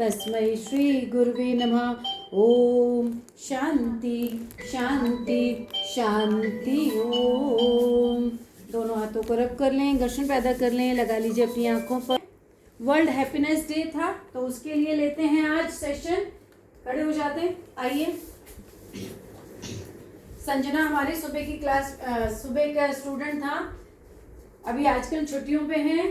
तस्मै श्री गुरुवे नमः। ओम शांति शांति शांति। ओम। दोनों हाथों को रब कर लें, घर्षण पैदा कर लें, लगा लीजिए अपनी आंखों पर। वर्ल्ड हैप्पीनेस डे था तो उसके लिए लेते हैं आज सेशन। खड़े हो जाते हैं, आइए। संजना हमारी सुबह की क्लास, सुबह का स्टूडेंट था, अभी आजकल छुट्टियों पे हैं।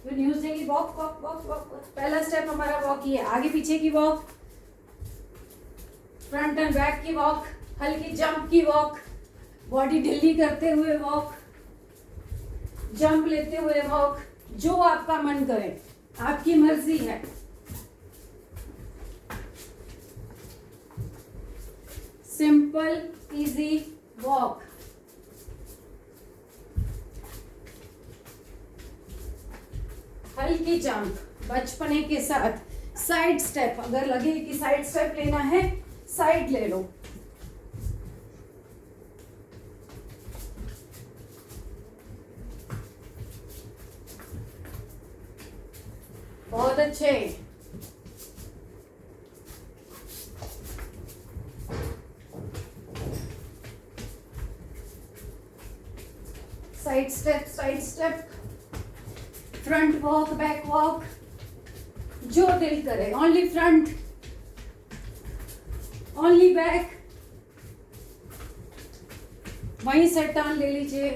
तो न्यूज देगी वॉक वॉक वॉक वॉक। पहला स्टेप हमारा वॉक ही है, आगे पीछे की वॉक, फ्रंट एंड बैक की वॉक, हल्की जंप की वॉक, बॉडी ढीली करते हुए वॉक, जंप लेते हुए वॉक, जो आपका मन करे, आपकी मर्जी है। Simple easy walk. हल्की जंप, बचपने के साथ। साइड स्टेप, अगर लगे कि साइड स्टेप लेना है, साइड ले लो। बहुत अच्छे। Side step, side step, front walk, back walk, जो दिल करे। ओनली फ्रंट, ओनली बैक, वहीं से टर्न ले लीजिए।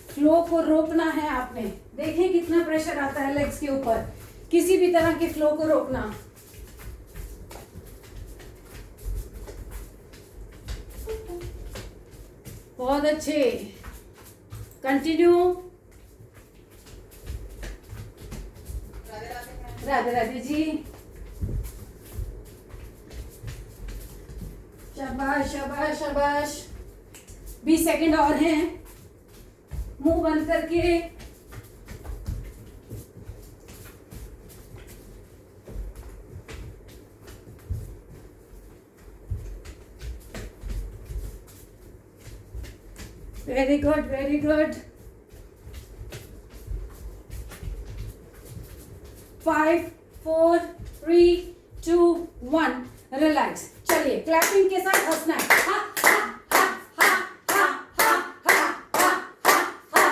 फ्लो को रोकना है आपने। देखें कितना प्रेशर आता है लेग्स के ऊपर, किसी भी तरह के फ्लो को रोकना। बहुत अच्छे, कंटिन्यू। राधे राधे जी। शाबाश शाबाश शाबाश। 20 सेकंड और हैं, मुंह बंद करके। Very good, very good. 5 4 3 2 1। Relax. चलिए क्लैपिंग के साथ हंसना है। हा, हा, हा, हा, हा, हा, हा, हा, हा, हा,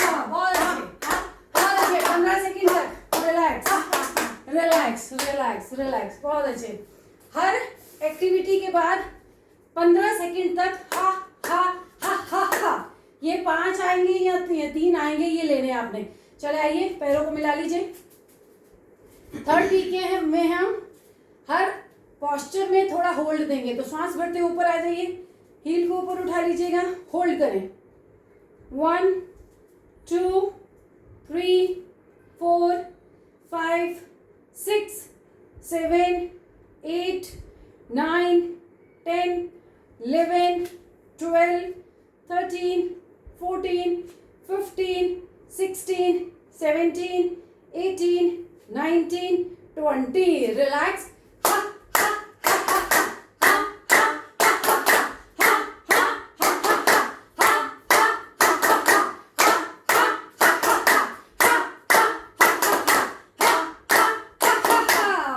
हा, बहुत अच्छे। 15 सेकंड तक रिलैक्स रिलैक्स रिलैक्स रिलैक्स। बहुत अच्छे। हर एक्टिविटी के बाद 15 सेकंड तक हा हा हा हा हा। ये 5 आएंगे या 3 आएंगे, ये लेने आपने। चले आइए, पैरों को मिला लीजिए। थर्ड वीक है में हम हर पोस्चर में थोड़ा होल्ड देंगे, तो सांस भरते ऊपर आ जाइए, हील को ऊपर उठा लीजिएगा, होल्ड करें। 1 2 3 4 5 6 7 8 9 10 11 12 13 14 15 16 17 18 19 20। रिलैक्स।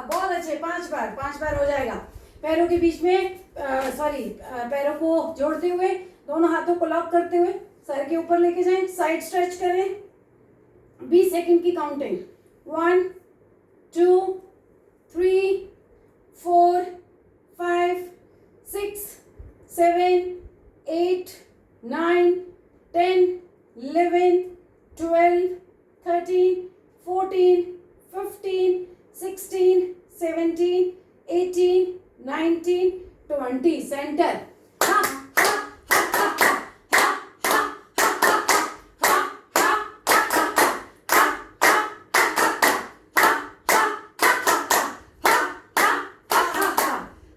बहुत अच्छे। 5 बार हो जाएगा। पैरों के बीच में पैरों को जोड़ते हुए, दोनों हाथों को लॉक करते हुए सर के ऊपर लेके जाएं, साइड स्ट्रेच करें। 20 सेकंड की काउंटिंग। 1 2 3 4 5 6 7 8 9 10 11 12 13 14 15 16 17 18 19 20। सेंटर।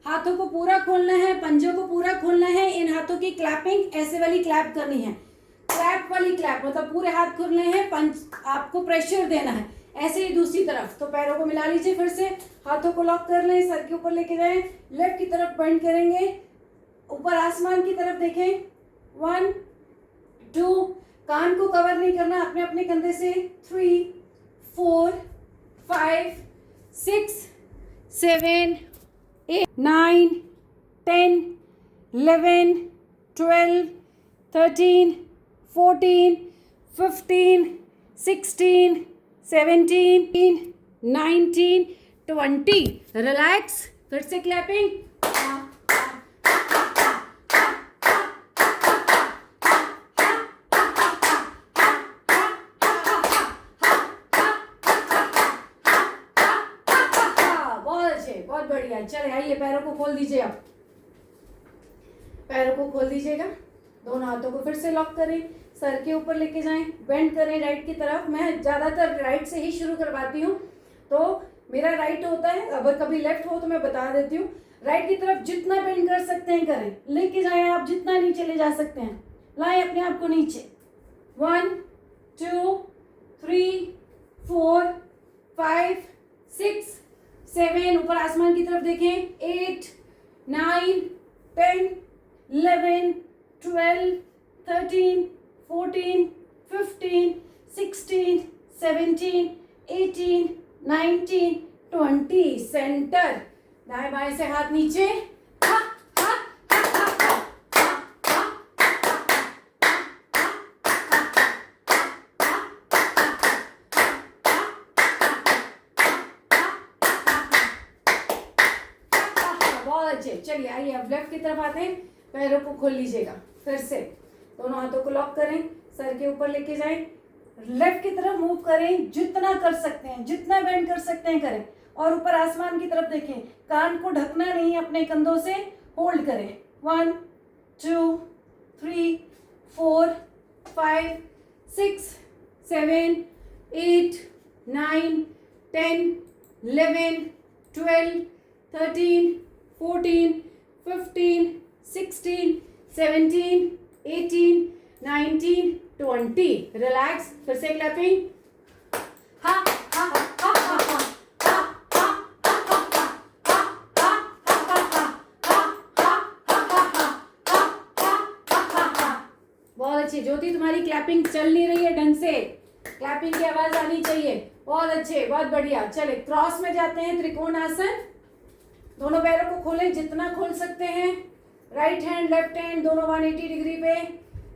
हाथों को पूरा खोलना है, पंजों को पूरा खोलना है। इन हाथों की क्लैपिंग ऐसे वाली क्लैप करनी है। क्लैप वाली क्लैप मतलब पूरे हाथ खोलने हैं, पंच आपको प्रेशर देना है। ऐसे ही दूसरी तरफ। तो पैरों को मिला लीजिए फिर से, हाथों को लॉक कर लें, सर के ऊपर लेके जाएं, लेफ्ट की तरफ बेंड करेंगे, ऊपर आसमान की तरफ देखें। 1 2, कान को कवर नहीं करना, अपने अपने कंधे से। 3 4 5 6 7 8 9 10 11 12 13 14 15 16 17 19 20। रिलैक्स, फिर से क्लैपिंग। बहुत बढ़िया, चले आइए, पैरों को खोल दीजिए। आप पैरों को खोल दीजिएगा, दोनों हाथों को फिर से लॉक करें, सर के ऊपर लेके जाएं, बेंड करें राइट की तरफ। मैं ज़्यादातर राइट से ही शुरू करवाती हूँ, तो मेरा राइट होता है, अगर कभी लेफ्ट हो तो मैं बता देती हूँ। राइट की तरफ जितना बेंड कर सकते हैं करें, लेके जाएं आप, जितना नीचे ले जा सकते हैं, लाएं अपने आप को नीचे। 1 2 3 4 5 6 7, ऊपर आसमान की तरफ देखें। 8 9 10 11 12 13 14 15 16 17 18 19 20। सेंटर, दाएं बाएं से हाथ नीचे। हा, हा, हा, हा, हा, हा, बहुत अच्छे। चलिए आइए, अब लेफ्ट की तरफ आते हैं, पैरों को खोल लीजिएगा फिर से, दोनों हाथों को लॉक करें, सर के ऊपर लेके जाएं, लेफ्ट की तरफ मूव करें, जितना कर सकते हैं, जितना बेंड कर सकते हैं करें, और ऊपर आसमान की तरफ देखें, कान को ढकना नहीं, अपने कंधों से होल्ड करें। 1 2 3 4 5 6 7 8 9 10 11 12 13 14 15 16 17 18 19 20। रिलैक्स, फिर से क्लैपिंग। हा हा हा हा हा हा बहुत अच्छी। ज्योति, तुम्हारी क्लैपिंग चल नहीं रही है ढंग से, क्लैपिंग की आवाज आनी चाहिए। बहुत अच्छे, बहुत बढ़िया। चले क्रॉस में जाते हैं, त्रिकोण आसन। दोनों पैरों को खोलें, जितना खोल सकते हैं। राइट हैंड लेफ्ट हैंड दोनों 180 डिग्री पे,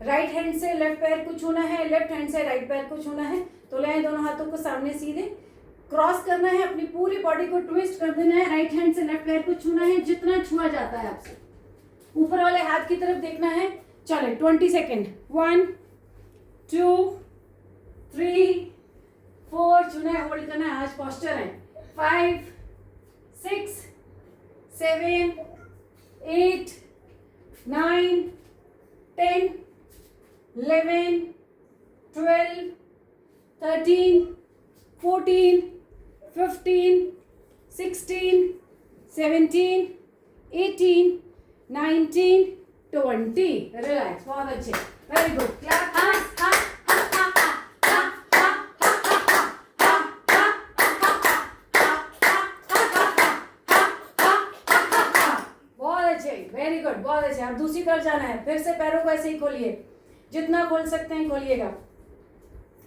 राइट हैंड से लेफ्ट पैर को छूना है, लेफ्ट हैंड से राइट पैर को छूना है। तो ले दोनों हाथों को सामने सीधे क्रॉस करना है, अपनी पूरी बॉडी को ट्विस्ट कर देना है, राइट हैंड से लेफ्ट पैर को छूना है, जितना छुआ जाता है आपसे। ऊपर वाले हाथ की तरफ देखना है। चले 20 सेकेंड। 1 2 3 4, छूना है, होल्ड करना है, आज पोस्चर है। 5 6 7 8 9 10 11 12 13 14 15 16 17 18 19 20। रिलैक्स, बहुत अच्छे, वेरी गुड। क्लैप, बहुत अच्छे, वेरी गुड, बहुत अच्छे। अब दूसरी तरफ जाना है, फिर से पैरों को ऐसे ही खोलिए, जितना खोल सकते हैं खोलिएगा।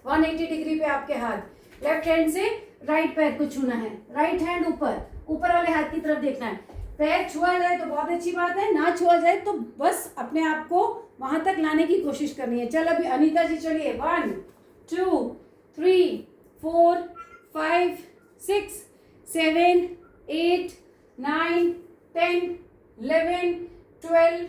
180 डिग्री पे आपके हाथ, लेफ्ट हैंड से राइट पैर को छूना है, राइट हैंड ऊपर, ऊपर वाले हाथ की तरफ देखना है। पैर छुआ जाए तो बहुत अच्छी बात है, ना छुआ जाए तो बस अपने आप को वहां तक लाने की कोशिश करनी है। चल अभी अनीता जी चलिए। 1 2 3 4 5 6 7 8 9 10 11 12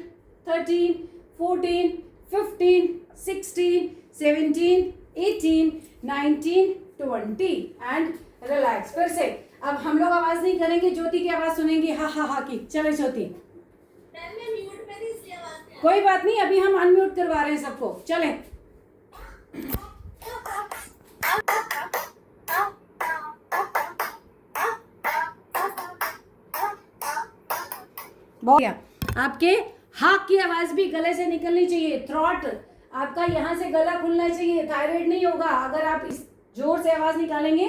13 14 15 16 17 18 19 20 एंड रिलैक्स। फिर से अब हम लोग आवाज नहीं करेंगे, ज्योति की आवाज सुनेंगे, हा हा हा की। चले ज्योति। कोई बात नहीं, अभी हम अनम्यूट करवा रहे हैं सबको। चले आपके हा की आवाज भी गले से निकलनी चाहिए। थ्रॉट आपका यहाँ से गला खुलना चाहिए, थायराइड नहीं होगा अगर आप इस जोर से आवाज निकालेंगे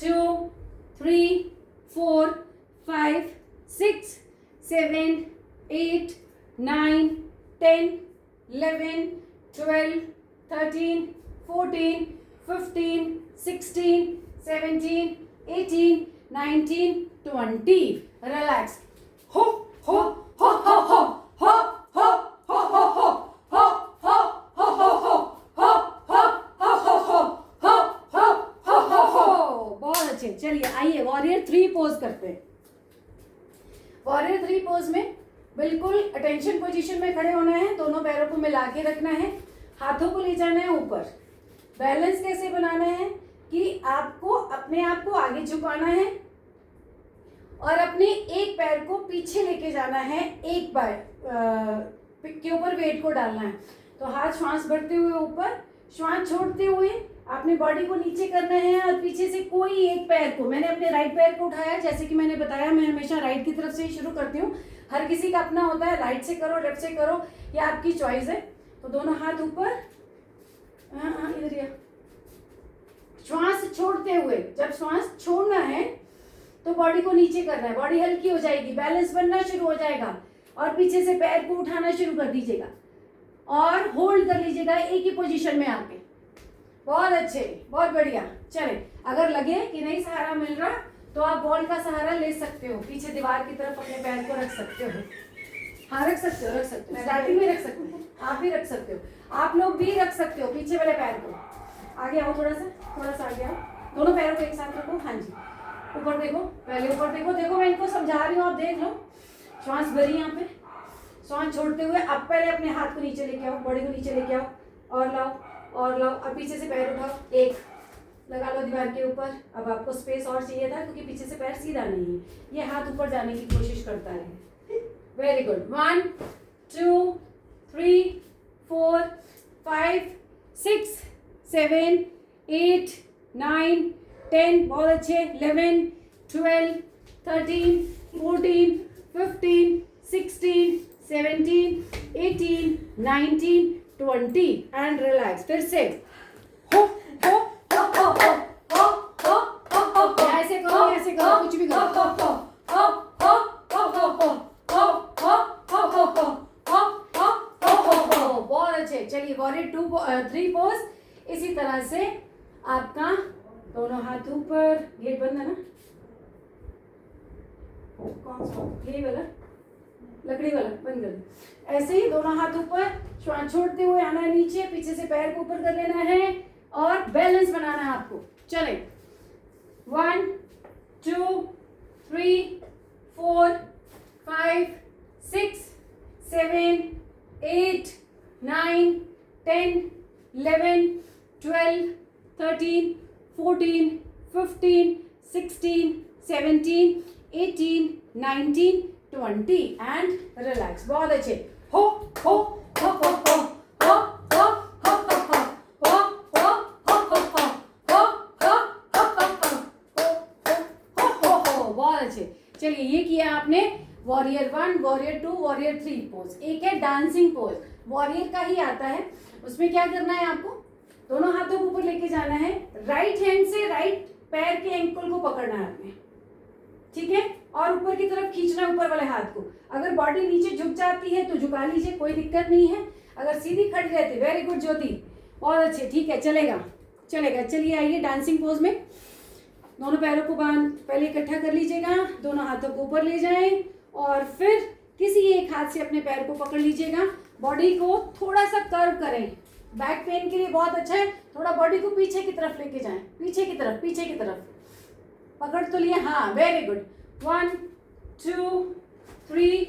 2 3 4 5 6 7 8 9 10 11 12 13 14 15 16 17 18 19 20. Relax. Ho ho ho ho ho ho ho ho ho ho ho ho ho ho ho ho ho ho ho. बहुत अच्छे. चलिए आइए वॉरियर 3 पोज करते हैं. वॉरियर 3 पोज में बिल्कुल अटेंशन पोजीशन में खड़े होना है. दोनों पैरों को मिला के रखना है. हाथों को ले जाना है ऊपर. बैलेंस कैसे बनाना है कि आपको अपने आप को आगे झुकाना है और अपने एक पैर को पीछे लेके जाना है. एक पैर के ऊपर वेट को डालना है. तो हाथ श्वास भरते हुए ऊपर, श्वास छोड़ते हुए आपने बॉडी को नीचे करना है और पीछे से कोई एक पैर को, मैंने अपने राइट पैर को उठाया. जैसे कि मैंने बताया मैं हमेशा राइट की तरफ से ही शुरू करती हूँ. हर किसी का अपना होता है, राइट से करो लेफ्ट से करो, ये आपकी चॉइस है. तो दोनों हाथ ऊपर, इधर या श्वास छोड़ते हुए, जब श्वास छोड़ना है तो बॉडी को नीचे करना है. बॉडी हल्की हो जाएगी, बैलेंस बनना शुरू हो जाएगा और पीछे से पैर को उठाना शुरू कर दीजिएगा और होल्ड कर लीजिएगा एक ही पोजीशन में आके. बहुत अच्छे, बहुत बढ़िया. चले, अगर लगे कि नहीं सहारा मिल रहा तो आप बॉल का सहारा ले सकते हो. पीछे दीवार की तरफ अपने पैर को रख सकते हो. हाँ रख सकते हो, रख सकते हो. स्टार्टिंग में रख सकते हो, आप भी रख सकते हो. आप लोग भी रख सकते हो पीछे वाले पैर को. आगे आओ, थोड़ा सा आगे आओ. दोनों पैरों को एक साथ रखो. हाँ जी, ऊपर देखो, पहले ऊपर देखो. देखो मैं इनको समझा रही हूँ, आप देख लो. श्वास भरी यहाँ पे, श्वास छोड़ते हुए आप पहले अपने हाथ को नीचे लेके आओ, बॉडी को नीचे लेके आओ और लाओ और लाओ. अब पीछे से पैर उठाओ, एक लगा लो दीवार के ऊपर. अब आपको स्पेस और चाहिए था क्योंकि पीछे से पैर सीधा नहीं है, ये हाथ ऊपर जाने की कोशिश करता है. Very good. 1 2 3 4 5 6 7 8 9 10. बहुत अच्छे. 11 12 13 14 15 16 17 18 19 20 एंड रिलैक्स. फिर से हो हो हो हो हो हो हो हो हो. ऐसे करो, ऐसे करो, कुछ भी करो. हो हो हो हो हो हो हो हो हो हो हो हो हो हो. बहुत अच्छे. चलिए वॉरियर 3 पोज इसी तरह से आपका. दोनों हाथ ऊपर, गेट बंद है ना, कौन सा ये वाला, लकड़ी वाला बंद कर. ऐसे ही दोनों हाथ ऊपर, श्वास छोड़ते हुए आना है नीचे, पीछे से पैर को ऊपर कर लेना है और बैलेंस बनाना है आपको. चले 1 2 3 4 5 6 7 8 9 10 11 12 13 14 15 16 17 18 19 20 एंड रिलैक्स. बहुत अच्छे. हो हो हो हो हो हो हो हो हो हो हो हो हो हो हो हो. बहुत अच्छे. चलिए ये किया आपने वॉरियर 1, वॉरियर 2, वॉरियर 3 पोज. एक है डांसिंग पोज, वॉरियर का ही आता है. उसमें क्या करना है आपको, दोनों हाथों को ऊपर लेके जाना है. राइट हैंड से राइट पैर के एंकल को पकड़ना है आपने, ठीक है, और ऊपर की तरफ खींचना है ऊपर वाले हाथ को. अगर बॉडी नीचे झुक जाती है तो झुका लीजिए, कोई दिक्कत नहीं है. अगर सीधी खड़ी रहती, वेरी गुड ज्योति, बहुत अच्छे, ठीक है, चलेगा चलेगा. चलिए आइए डांसिंग पोज में. दोनों पैरों को पहले इकट्ठा कर लीजिएगा, दोनों हाथों को ऊपर ले जाएं और फिर किसी एक हाथ से अपने पैर को पकड़ लीजिएगा. बॉडी को थोड़ा सा कर्व करें, बैक पेन के लिए बहुत अच्छा है. थोड़ा बॉडी को पीछे की तरफ लेके जाएं, पीछे की तरफ, पीछे की तरफ. पकड़ तो लिए, हाँ वेरी गुड. 1 2 3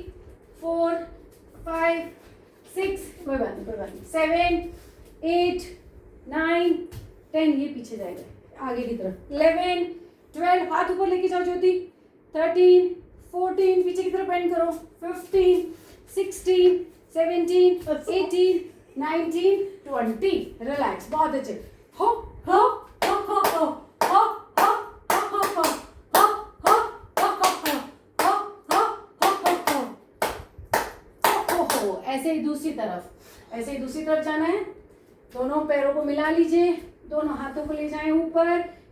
4 5 6, कोई बात नहीं, कोई बात नहीं, 7 8 9 10. ये पीछे जाएगा आगे की तरफ. 11 12, हाथ ऊपर लेके जाओ ज्योति. 13 14, पीछे की तरफ बेंड करो. 15 16 17 18 19 20. रिलैक्स. बहुत अच्छे. हो हो हो हो हो हो हो हो हो हो हो. ऐसे ही दूसरी तरफ, ऐसे ही दूसरी तरफ जाना है. दोनों पैरों को मिला लीजिए, दोनों हाथों को ले जाएं ऊपर,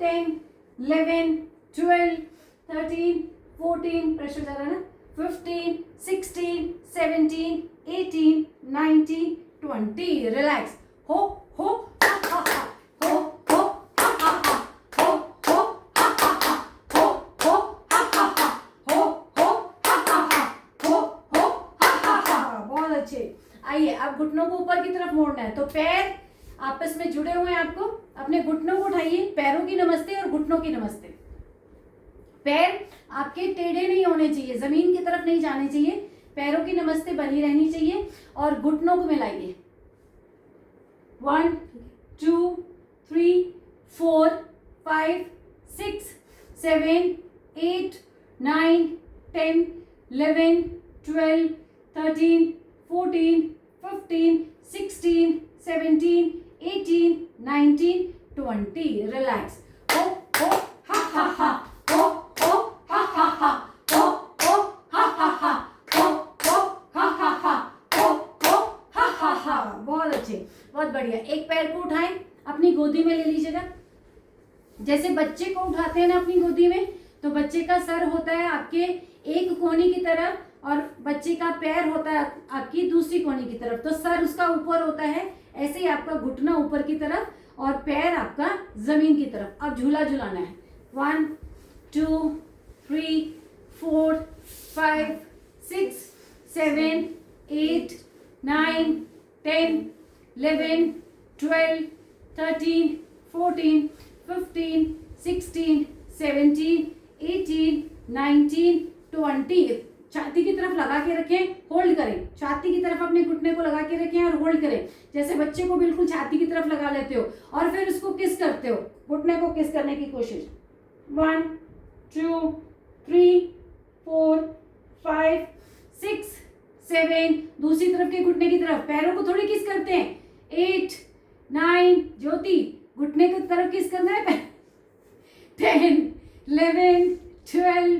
10, 11, 12, 13, 14, प्रेशर ज़्यादा ना, 15, 16, 17, 18, 19, 20. रिलैक्स. हो हो हा हा हा, हो हो हा हा हा, हो हो हा हा हा, हो हो हा हा हा, हो हो हा हा हा, हो हो हा हा हा. बहुत अच्छे. आइए, अब घुटनों को ऊपर की तरफ मोड़ना है. तो पैर आपस में जुड़े हुए हैं, आपको अपने घुटनों को उठाइए. पैरों की नमस्ते और घुटनों की नमस्ते. पैर आपके टेढ़े नहीं होने चाहिए, जमीन की तरफ नहीं जाने चाहिए. पैरों की नमस्ते बनी रहनी चाहिए और घुटनों को मिलाइए. 1, 2, 3, 4, 5, 6, 7, 8, 9, 10, 11, 12, 13, 14, 15, 16, 17, 18, 19, 20. रिलैक्स. हो हो हा हा हा, हो हो हा हा हा, हो हो हा हा हा, हो हो हा हा हा, हो हो हा हा हा. बहुत अच्छे, बहुत बढ़िया. एक पैर को उठाएं, अपनी गोदी में ले लीजिएगा. जैसे बच्चे को उठाते हैं ना अपनी गोदी में, तो बच्चे का सर होता है आपके एक कोनी की तरफ और बच्चे का पैर होता है आपकी दूसरी कोनी की तरफ. तो सर उसका ऊपर होता है, ऐसे ही आपका घुटना ऊपर की तरफ और पैर आपका जमीन की तरफ. अब झूला झुलाना है. 1, 2, 3, 4, 5, 6, 7, 8, 9, 10, 11, 12, 13, 14, 15, 16, 17, 18, 19, 20. छाती की तरफ लगा के रखें, होल्ड करें. छाती की तरफ अपने घुटने को लगा के रखें और होल्ड करें. जैसे बच्चे को बिल्कुल छाती की तरफ लगा लेते हो और फिर उसको किस करते हो, घुटने को किस करने की कोशिश. 1, 2, 3, 4, 5, 6, 7. दूसरी तरफ के घुटने की तरफ. पैरों को थोड़ी किस करते हैं. 8, 9. ज्योति, घुटने की तरफ किस करना है. 10, 11, 12,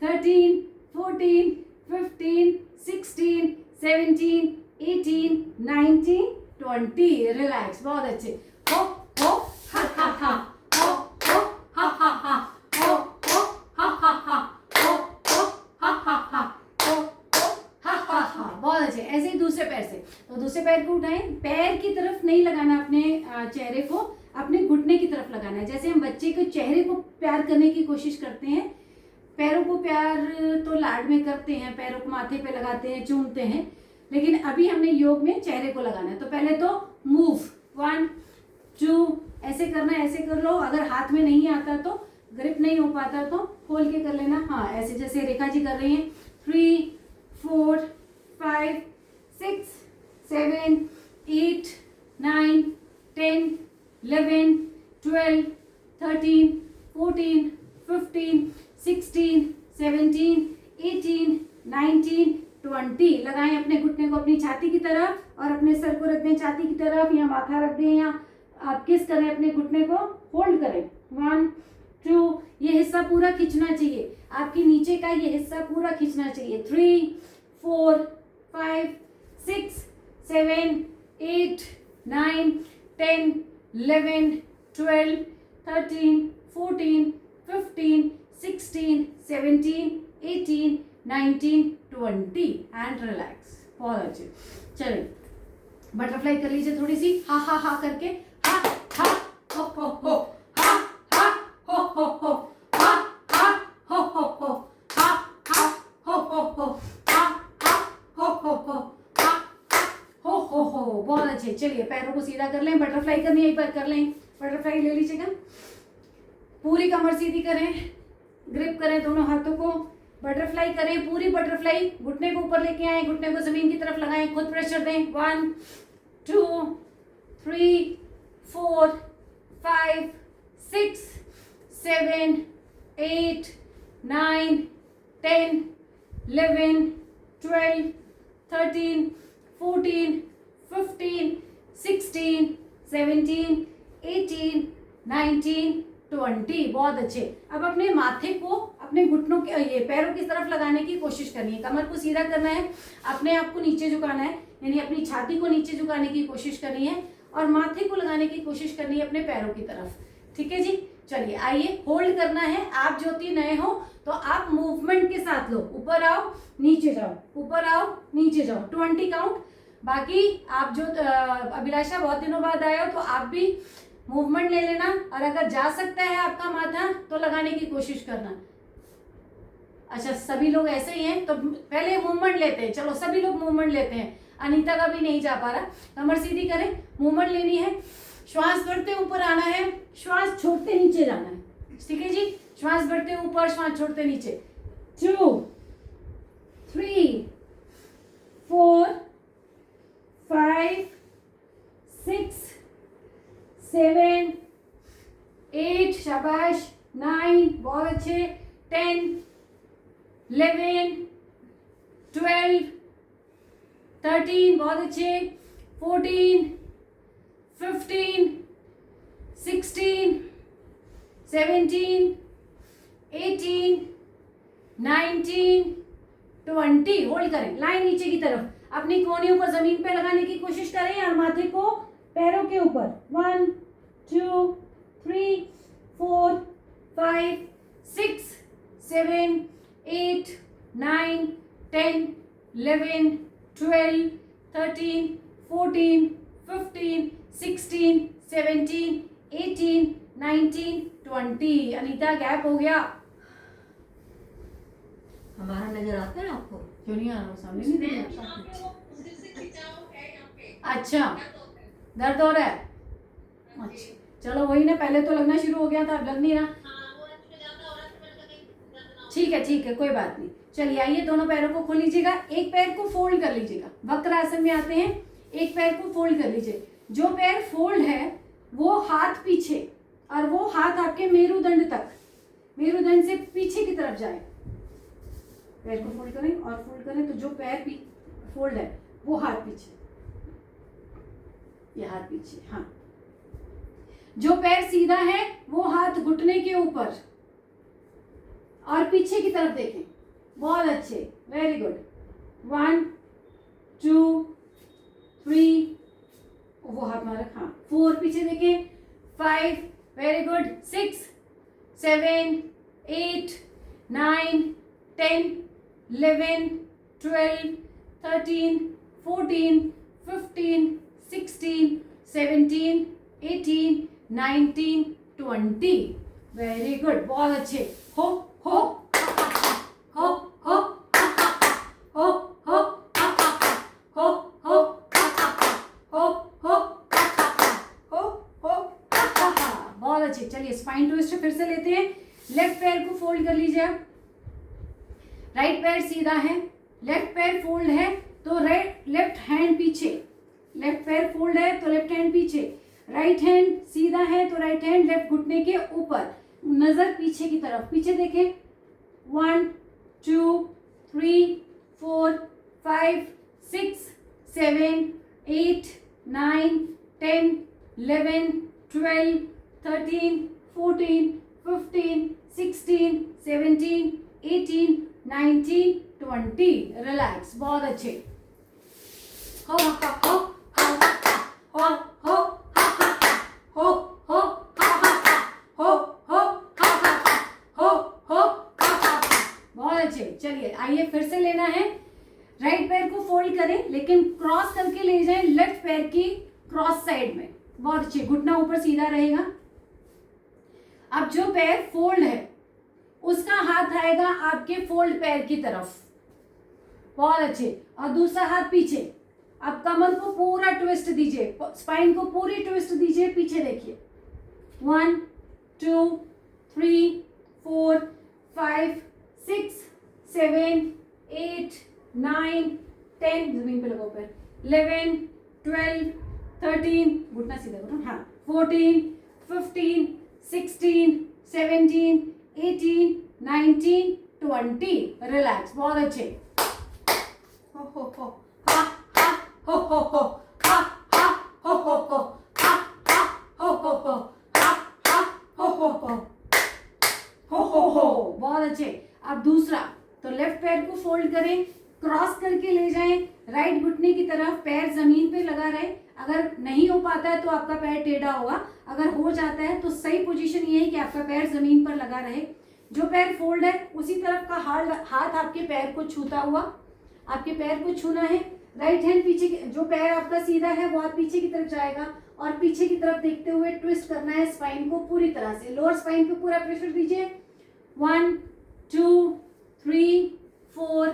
13, 14, 15, 16, 17, 18, 19, 20. रिलैक्स. बहुत अच्छे. हो हो हा हा हा, हो हो हा हा हा, हो हो हा हा हा, हो हो हा हा हा, हो हो हा हा हा. बहुत अच्छे. ऐसे ही दूसरे पैर से. तो दूसरे पैर को उठाएं. पैर की तरफ नहीं लगाना अपने चेहरे को, अपने घुटने की तरफ लगाना है. जैसे हम बच्चे के चेहरे को प्यार करने की कोशिश करते हैं, पैरों को प्यार तो लाड में करते हैं, पैरों को माथे पे लगाते हैं, चूमते हैं, लेकिन अभी हमने योग में चेहरे को लगाना है. तो पहले तो मूव. 1, 2 ऐसे करना है. ऐसे कर लो. अगर हाथ में नहीं आता तो, ग्रिप नहीं हो पाता तो खोल के कर लेना. हाँ, ऐसे जैसे रेखा जी कर रही हैं. 3, 4, 5, 6, 7, 8, 9, 10, 11, 12, 13, 14, 15, 16, 17, 18, 19, 20. लगाएं अपने घुटने को अपनी छाती की तरफ और अपने सर को रख दें छाती की तरफ, या माथा रख दें, या आप किस करें अपने घुटने को, होल्ड करें. 1, 2. ये हिस्सा पूरा खींचना चाहिए. आपकी नीचे का ये हिस्सा पूरा खींचना चाहिए. 3, 4, 5, 6, 7, 8, 9, 10, 11, 12, 13, 14, 15, 16, 17, 18, 19, 20. And relax. बहुत अच्छे. चलिए बटरफ्लाई कर लीजिए थोड़ी सी. हा हा हा करके. हा हा हो हो, हा हा हो हो, हा हा हो हो, हा हा हो हो, हा हा हो हो, हा हा हो. बहुत अच्छे. चलिए पैरों को सीधा कर लें. बटरफ्लाई करनी है, एक बार कर लें. बटरफ्लाई ले लीजिएगा. पूरी कमर सीधी करें, ग्रिप करें दोनों हाथों को, बटरफ्लाई करें. पूरी बटरफ्लाई. घुटने को ऊपर लेके आए, घुटने को जमीन की तरफ लगाएं, खुद प्रेशर दें. 1, 2, 3, 4, 5, 6, 7, 8, 9, 10, 11, 12, 13, 14, 15, 16, 17, 18, 19, 20. बहुत अच्छे. अब अपने माथे को अपने घुटनों के ये पैरों की तरफ लगाने की कोशिश करनी है. कमर को सीधा करना है, अपने आप को नीचे झुकाना है, यानी अपनी छाती को नीचे झुकाने की कोशिश करनी है और माथे को लगाने की कोशिश करनी है अपने पैरों की तरफ. ठीक है जी. चलिए आइए, होल्ड करना है। आप ज्योति नए हो तो आप मूवमेंट के साथ लो, ऊपर आओ नीचे जाओ, ऊपर आओ नीचे जाओ, 20 काउंट। बाकी आप जो अभिलाषा बहुत दिनों बाद आए हो तो आप भी मूवमेंट ले लेना, और अगर जा सकता है आपका माथा तो लगाने की कोशिश करना। अच्छा, सभी लोग ऐसे ही हैं तो पहले मूवमेंट लेते हैं। चलो सभी लोग मूवमेंट लेते हैं। अनीता का भी नहीं जा पा रहा, कमर सीधी करें, मूवमेंट लेनी है। श्वास भरते ऊपर आना है, श्वास छोड़ते नीचे जाना है। ठीक है जी, श्वास भरते ऊपर, श्वास छोड़ते नीचे। 2 3 4 5 6 7 8, शाबाश, 9, बहुत अच्छे, 10 11 12 13, बहुत अच्छे, 14 15 16 17 18 19 20। होल्ड करें, लाइन नीचे की तरफ, अपनी कोहनियों को जमीन पे लगाने की कोशिश करें और माथे को पैरों के ऊपर। 1 2 3 4 5 6 7 8 9 10 11 12 13 14 15 16 17 18 19 20। अनीता, गैप हो गया। हमारा नजर आता है आपको? क्यों नहीं आ रहा? सामने नहीं दिख रहा। अच्छा, दर्द हो रहा है? अच्छा, चलो वही ना, पहले तो लगना शुरू हो गया था, अब लग नहीं रहा। ठीक है ठीक है, कोई बात नहीं। चलिए आइए, दोनों पैरों को खोल लीजिएगा, एक पैर को फोल्ड कर लीजिएगा। वक्र आसन में आते हैं, एक पैर को फोल्ड कर लीजिए। जो पैर फोल्ड है वो हाथ पीछे, और वो हाथ आपके मेरुदंड तक, मेरुदंड से पीछे की तरफ जाए। पैर को फोल्ड करें और फोल्ड करें, तो जो पैर फोल्ड है वो हाथ पीछे, ये हाथ पीछे। हाँ, जो पैर सीधा है वो हाथ घुटने के ऊपर और पीछे की तरफ देखें। बहुत अच्छे, वेरी गुड। 1 2 3, वो हाथ मारा, हाँ, 4, पीछे देखें, 5, वेरी गुड, 6 7 8 9 10 11 12 13 14 15 16 17 18 19 20। वेरी गुड, बहुत अच्छे। हो हो हो हो हो हो हो हो हो, बहुत अच्छे। चलिए स्पाइन ट्विस्ट फिर से लेते हैं। लेफ्ट पैर को फोल्ड कर लीजिए आप, राइट पैर सीधा है, लेफ्ट पैर फोल्ड है तो लेफ्ट हैंड पीछे, लेफ्ट पैर फोल्ड है तो लेफ्ट हैंड पीछे, राइट हैंड सीधा है तो राइट हैंड लेफ्ट घुटने के ऊपर, नजर पीछे की तरफ, पीछे देखें। 1 2 3 4 5 6 7 8 9 10 11 12 13 14 15 16 17 18 19 20। रिलैक्स, बहुत अच्छे। हो हो हो हो हो हो हो हो हो हो हो, बहुत अच्छे। चलिए आइए, फिर से लेना है। राइट पैर को फोल्ड करें, लेकिन क्रॉस करके ले जाएं लेफ्ट पैर की क्रॉस साइड में। बहुत अच्छे, घुटना ऊपर सीधा रहेगा। अब जो पैर फोल्ड है उसका हाथ आएगा आपके फोल्ड पैर की तरफ। बहुत अच्छे, और दूसरा हाथ पीछे। अब कमर को पूरा ट्विस्ट दीजिए, स्पाइन को पूरी ट्विस्ट दीजिए, पीछे देखिए। 1 2 3 4 5 6 7 8 9 10, जमीन पे लगाओ पैर, 11 12 13, घुटना सीधा करो, हाँ, 14 15 16 17 18 19 20। रिलैक्स, बहुत अच्छे। हो हो हो हा हा हो हो हो हा हा हो हो हो हा हा हो हो हो हा हा हो हो हो, बहुत अच्छे। अब दूसरा, तो लेफ्ट पैर को फोल्ड करें, क्रॉस करके ले जाएं राइट घुटने की तरफ पैर जमीन पे लगा रहे। अगर नहीं हो पाता है तो आपका पैर टेढ़ा होगा, अगर हो जाता है तो सही पोजीशन ये है कि आपका पैर जमीन पर लगा रहे। जो पैर फोल्ड है उसी तरफ का हाथ आपके पैर को छूता हुआ, आपके पैर को छूना है। राइट हैंड पीछे, जो पैर आपका सीधा है वो हाथ पीछे की तरफ जाएगा और पीछे की तरफ देखते हुए ट्विस्ट करना है स्पाइन को पूरी तरह से। लोअर स्पाइन पे पूरा प्रेशर दीजिए। 1 2 3 4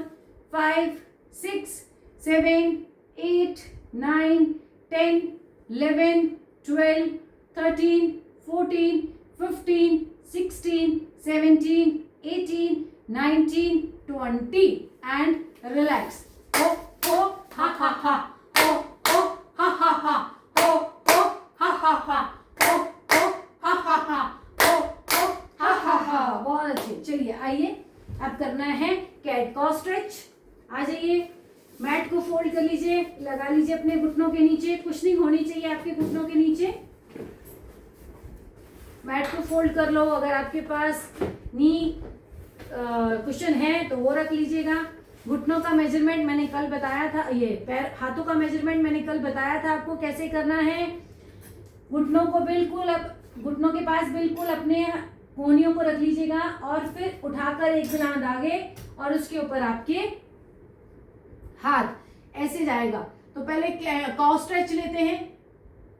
5 6 7 8 9 10 11 12 13 14 15 16 17 18 19 20 and relax. Ho ho ha ha ha, ho ho ha ha ha, ho ho ha ha ha, ho ho ha ha ha, ho ho ha ha ha। बहुत अच्छे। चलिए आइए अब करना है कैट कॉ स्ट्रेच। आ जाइए, मैट को फोल्ड कर लीजिए, लगा लीजिए अपने घुटनों के नीचे, कुशनिंग होनी चाहिए आपके घुटनों के नीचे। मैट को फोल्ड कर लो, अगर आपके पास नी कुशन है तो वो रख लीजिएगा। घुटनों का मेजरमेंट मैंने कल बताया था, ये पैर हाथों का मेजरमेंट मैंने कल बताया था आपको कैसे करना है। घुटनों को बिल्कुल, अब घुटनों के पास बिल्कुल अपने कोहनियों को रख लीजिएगा और फिर उठाकर एक दांत आगे और उसके ऊपर आपके हाथ ऐसे जाएगा। तो पहले कॉ स्ट्रेच लेते हैं।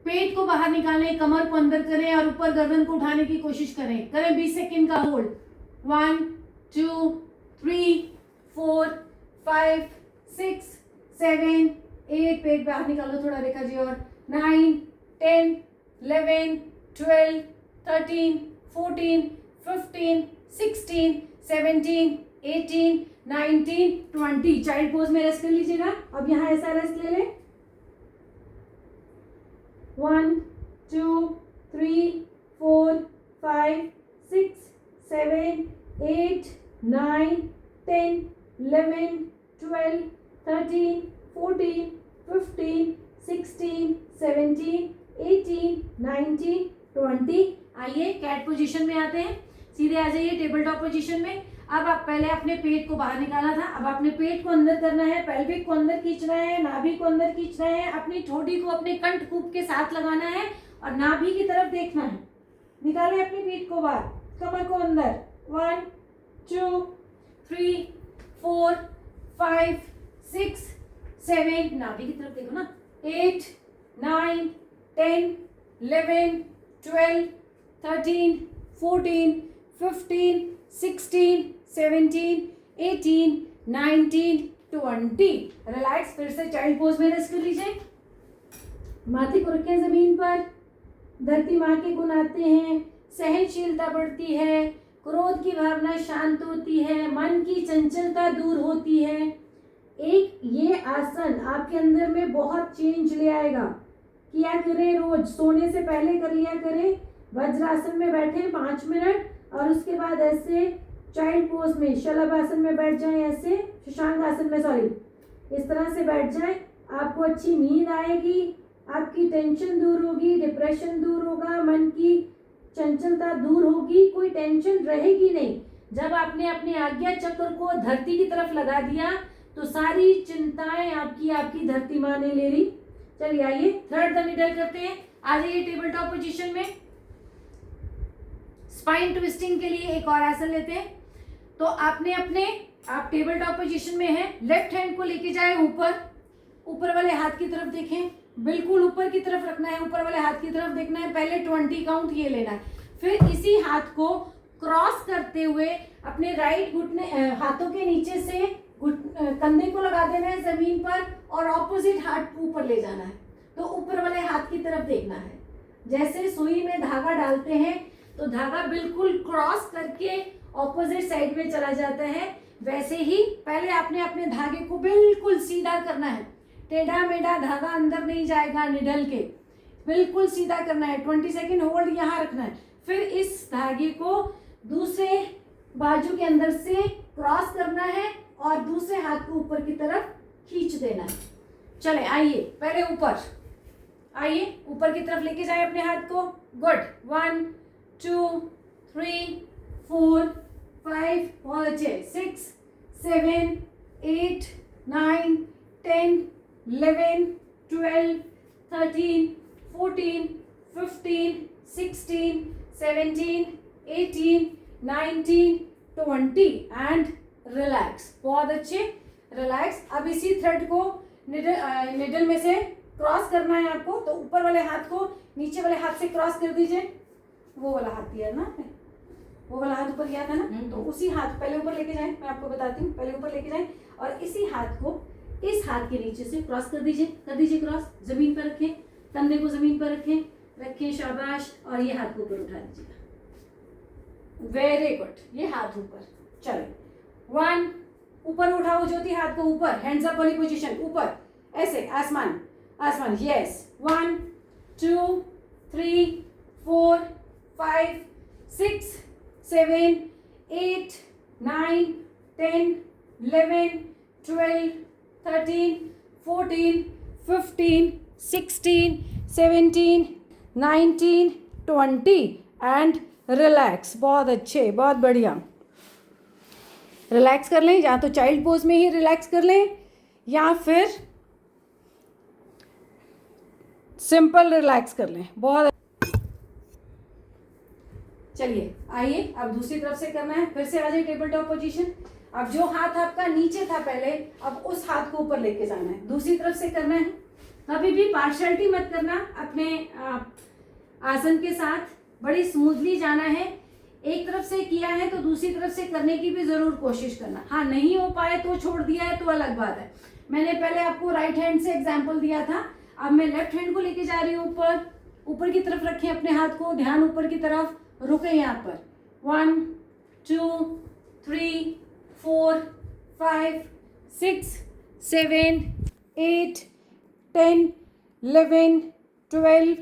पेट को बाहर निकालें, कमर को अंदर करें और ऊपर गर्दन को उठाने की कोशिश करें। 20 सेकंड का होल्ड। 1 2 3 4 5 6 7 8, पेट बाहर निकालो थोड़ा रेखा जी, और 9 10 11 12 13 14 15 16 17 18 19 20। चाइल्ड पोज में रेस्ट कर लीजिएगा। अब यहाँ ऐसा रेस्ट ले लें। 1 2 3 4 5 6 7 8 9 10 11 12 13 14 15 16 17 18 19 20। आइए कैट पोजीशन में आते हैं। सीधे आ जाइए टेबल टॉप पोजीशन में। अब आप पहले अपने पेट को बाहर निकाला था, अब अपने पेट को अंदर करना है, पेल्विक को अंदर खींचना है, नाभि को अंदर खींचना है, अपनी ठोड़ी को अपने कंठ कूप के साथ लगाना है और नाभि की तरफ देखना है। निकालें अपनी पीठ को बाहर, कमर को अंदर। 1 2 3 4 5 6 7, नाभि की तरफ देखो ना, 8 9 10 11 12 13 14 15 16 17 18 19 20। रिलैक्स। फिर से चाइल्ड पोज में रेस्ट कर लीजिए। माथे को रखें जमीन पर। धरती माँ के गुण आते हैं। सहनशीलता बढ़ती है, क्रोध की भावना शांत होती है, मन की चंचलता दूर होती है। एक ये आसन आपके अंदर में बहुत चेंज ले आएगा। किया करें, रोज सोने से पहले कर लिया करें। वज्रासन में बैठे 5 मिनट और उसके बाद ऐसे चाइल्ड पोज में शलभ आसन में बैठ जाएं, ऐसे शशांक आसन में, सॉरी, इस तरह से बैठ जाएं। आपको अच्छी नींद आएगी, आपकी टेंशन दूर होगी, डिप्रेशन दूर होगा, मन की चंचलता दूर होगी, कोई टेंशन रहेगी नहीं। जब आपने अपने आज्ञा चक्र को धरती की तरफ लगा दिया तो सारी चिंताएं आपकी धरती माँ ने ले ली। चलिए आइए थर्ड द निडल करते हैं। आ जाइए टेबल टॉप पोजीशन में। स्पाइन ट्विस्टिंग के लिए एक और आसन लेते हैं। तो आप टेबल टॉप पोजीशन में हैं, लेफ्ट हैंड को लेके जाए ऊपर वाले हाथ की तरफ देखें, बिल्कुल ऊपर की तरफ रखना है, ऊपर वाले हाथ की तरफ देखना है। पहले 20 काउंट ये लेना है, फिर इसी हाथ को क्रॉस करते हुए अपने राइट घुटने हाथों के नीचे से कंधे को लगा देना है जमीन पर और ऑपोजिट हाथ ऊपर ले जाना है। तो ऊपर वाले हाथ की तरफ देखना है। जैसे सुई में धागा डालते हैं तो धागा बिल्कुल क्रॉस करके ऑपोजिट साइड में चला जाता है, वैसे ही पहले आपने अपने धागे को बिल्कुल सीधा करना है। टेढ़ा मेढ़ा धागा अंदर नहीं जाएगा निडल के, बिल्कुल सीधा करना है। 20 सेकेंड होल्ड यहाँ रखना है। फिर इस धागे को दूसरे बाजू के अंदर से क्रॉस करना है और दूसरे हाथ को ऊपर की तरफ खींच देना है। चले आइए, पहले ऊपर की तरफ लेके जाए अपने हाथ को। गुड। 1 2 3 4 5, बहुत अच्छे, 6 7 8 9 10, 11, 12, 13, 14, 15, 16, 17, 18, 19, 20 एंड रिलैक्स। बहुत अच्छे, रिलैक्स। अब इसी थ्रेड को निडल में से क्रॉस करना है आपको, तो ऊपर वाले हाथ को नीचे वाले हाथ से क्रॉस कर दीजिए। वो वाला हाथ दिया ना आपने, वो वाला हाथ ऊपर गया था ना, तो उसी हाथ पहले ऊपर लेके जाएं, मैं आपको बताती हूँ। पहले ऊपर लेके जाएं और इसी हाथ को इस हाथ के नीचे से क्रॉस कर दीजिए क्रॉस। जमीन पर रखें, कंधे को जमीन पर रखें, शाबाश। और ये हाथ को ऊपर उठा दीजिएगा, वेरी गुड। ये हाथ ऊपर, चले 1, ऊपर उठाओ ज्योति, हाथ को ऊपर, हैंड्स अप वाली पोजीशन, ऊपर ऐसे आसमान आसमान, यस। 1, 2, 3, 4, 5, 6, 7, 8, 9, 10, 11, 12, 13, 14, 15, 16, 17, 19, 20 and relax. बहुत अच्छे, बहुत बढ़िया। रिलैक्स कर लें, या तो चाइल्ड पोज में ही रिलैक्स कर लें या फिर सिंपल रिलैक्स कर लें। बहुत चलिए आइए, अब दूसरी तरफ से करना है। फिर से आ जाइए टेबल टॉप पोजीशन। अब जो हाथ आपका नीचे था पहले, अब उस हाथ को ऊपर लेके जाना है, दूसरी तरफ से करना है। कभी भी पार्शियलिटी मत करना, अपने आसन के साथ बड़ी स्मूथली जाना है। एक तरफ से किया है तो दूसरी तरफ से करने की भी जरूर कोशिश करना। हाँ, नहीं हो पाए तो छोड़ दिया है तो अलग बात है। मैंने पहले आपको राइट हैंड से एग्जाम्पल दिया था, अब मैं लेफ्ट हैंड को लेके जा रही हूँ ऊपर। ऊपर की तरफ रखें अपने हाथ को, ध्यान ऊपर की तरफ, रुके यहाँ पर। 1, 2, 3, 4, 5, 6, 7, 8, 10, 11, 12,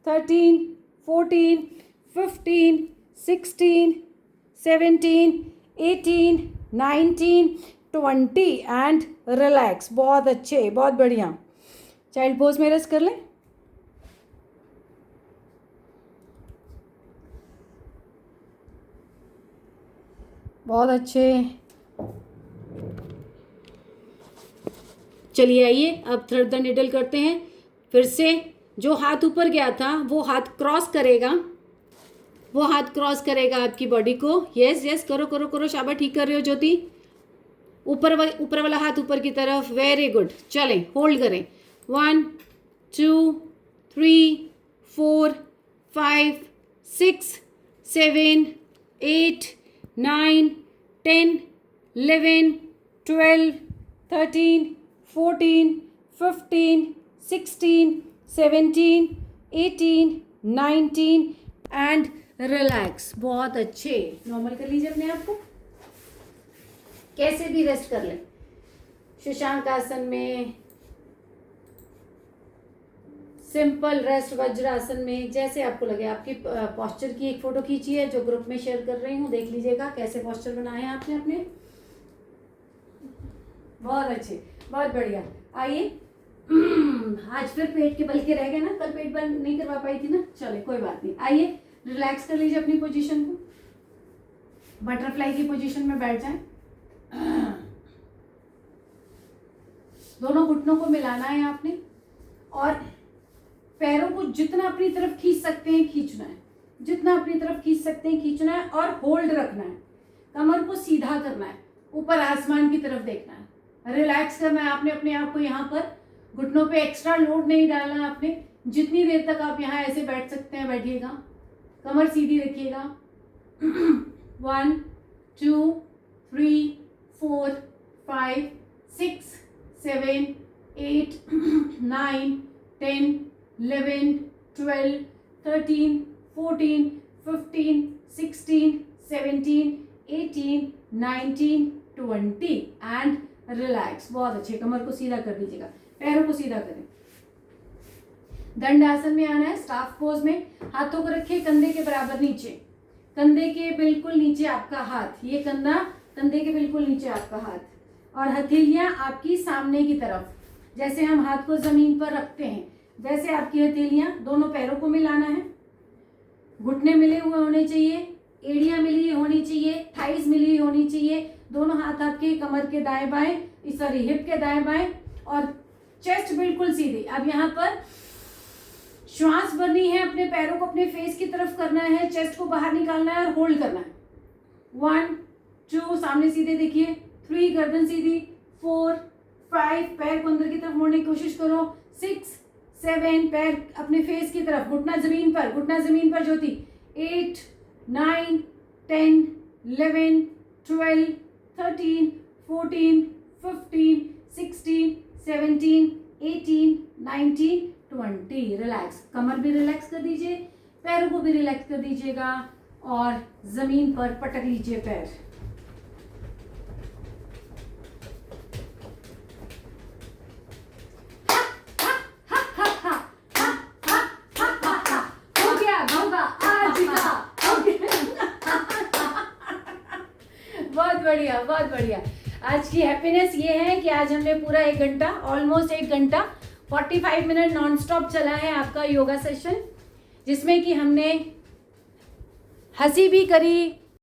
13, 14, 15, 16, 17, 18, 19, 20 एंड रिलैक्स। बहुत अच्छे, बहुत बढ़िया। चाइल्ड पोज में रेस्ट कर लें। बहुत अच्छे। चलिए आइए, अब थ्रेड द निडल करते हैं। फिर से जो हाथ ऊपर गया था वो हाथ क्रॉस करेगा, वो हाथ क्रॉस करेगा आपकी बॉडी को। यस यस, करो करो करो, शाबाश, ठीक कर रहे हो ज्योति। ऊपर वाला हाथ ऊपर की तरफ, वेरी गुड। चलें, होल्ड करें। 1, 2, 3, 4, 5, 6, 7, 8, 9, 10, 11, 12, 13, 14, 15, 16, 17, 18, 19 एंड रिलैक्स। बहुत अच्छे। नॉर्मल कर लीजिए अपने आप को, कैसे भी रेस्ट कर लें। शशांक आसन में, सिंपल रेस्ट वज्रासन में, जैसे आपको लगे। आपकी पोस्चर की एक फोटो खींचिए जो ग्रुप में शेयर कर रही हूँ, देख लीजिएगा कैसे पोस्चर बनाए हैं आपने अपने। बहुत अच्छे, बहुत बढ़िया। आइए, आज फिर पेट के बल के रह गए ना, कल पेट बल नहीं करवा पाई थी ना, चले कोई बात नहीं। आइए रिलैक्स कर लीजिए अपनी पोजीशन को, बटरफ्लाई की पोजीशन में बैठ जाएं। दोनों घुटनों को मिलाना है आपने और पैरों को जितना अपनी तरफ खींच सकते हैं खींचना है, जितना अपनी तरफ खींच सकते हैं खींचना है और होल्ड रखना है। कमर को सीधा करना है, ऊपर आसमान की तरफ देखना है, रिलैक्स करना है आपने अपने आप को। यहाँ पर घुटनों पे एक्स्ट्रा लोड नहीं डालना है आपने। जितनी देर तक आप यहाँ ऐसे बैठ सकते हैं बैठिएगा, कमर सीधी रखिएगा। 1, 2, 3, 4, 5, 6, 7, 8, 9, 10, 11, 12, 13, 14, 15, 16, 17, 18, 19, 20 एंड रिलैक्स। बहुत अच्छे। कमर को सीधा कर दीजिएगा, पैरों को सीधा करें। दंड आसन में आना है, स्टाफ पोज में। हाथों को रखिए कंधे के बराबर नीचे, कंधे के बिल्कुल नीचे आपका हाथ, ये कंधा कंधे के बिल्कुल नीचे आपका हाथ, और हथेलियां आपकी सामने की तरफ। जैसे हम हाथ को जमीन पर रखते हैं वैसे आपकी हथेलियां दोनों पैरों को मिलाना है। घुटने मिले हुए होने चाहिए, एड़ियां मिली होनी चाहिए, थाइस मिली होनी चाहिए। दोनों हाथ आपके कमर के दाएं बाएं, सॉरी हिप के दाएं बाएं, और चेस्ट बिल्कुल सीधी। अब यहाँ पर श्वास भरनी है, अपने पैरों को अपने फेस की तरफ करना है, चेस्ट को बाहर निकालना है और होल्ड करना है। 1 2 सामने सीधे देखिए, 3 गर्दन सीधी, 4 5 पैर को अंदर की तरफ मोड़ने की कोशिश करो, 6 7 पैर अपने फेस की तरफ, घुटना जमीन पर ज्योति, 8 9 10 11 12 13 14 15 16 17 18 19 20। रिलैक्स, कमर भी रिलैक्स कर दीजिए, पैरों को भी रिलैक्स कर दीजिएगा और जमीन पर पटक लीजिए पैर। हो गया होगा आज का, हो गया। बहुत बढ़िया, बहुत बढ़िया। आज की हैप्पीनेस ये है कि आज हमने पूरा 1 घंटा, ऑलमोस्ट 1 घंटा 45 मिनट नॉन स्टॉप चला है आपका योगा सेशन, जिसमें कि हमने हंसी भी करी,